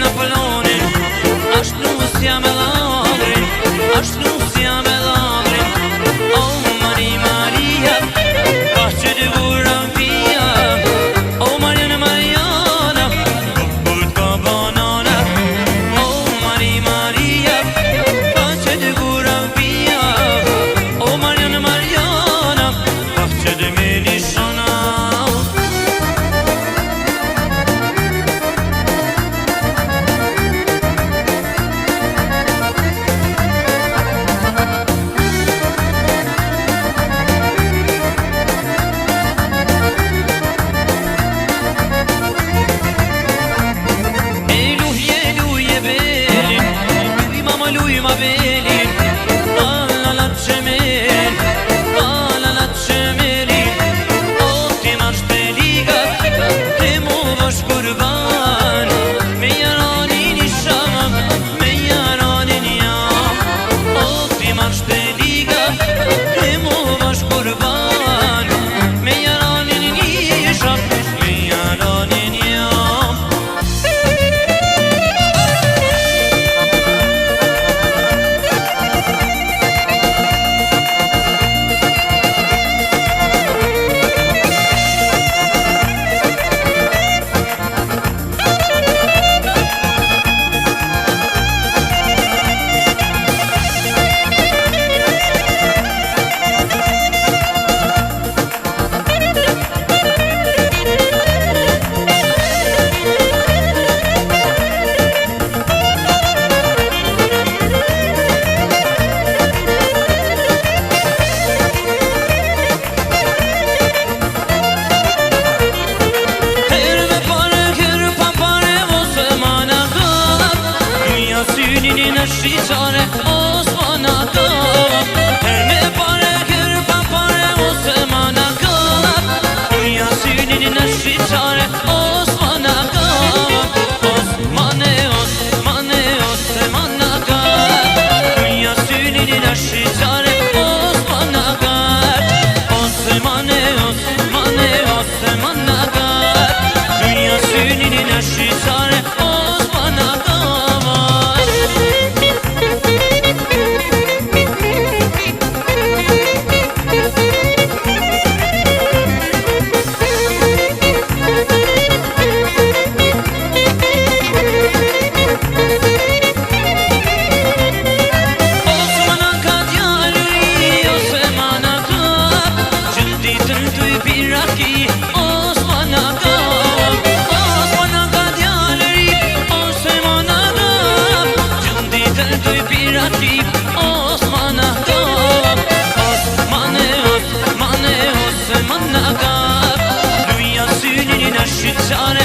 në polonin, ashtë nusja me ladrin, ashtë nusja me ladrin. O Maria, ka që të gura pia, o Mariana Mariana, këpët ka banana. O Maria, ka që të gura pia, o Mariana Mariana, ka që të melishana. Lui ma belin, alla la cemelin, alla la cemelin. O ti marrë shpeliga, te mu vash kurban, me jaranin I sham, me jaranin jam. O ti marrë shpeliga, te mu vash kurban, me jaranin I sham, me jaranin jam. Synin në shqicare, osma në këllap. Her me pare, kër pa pare, osma në këllap. Uja synin në shqicare, osma në këllap. Osma në osma në këllap. Uja synin në shqicare, osma në këllap. Osma në këllap. Uja synin në shqicare, osma në këllap. Shqicare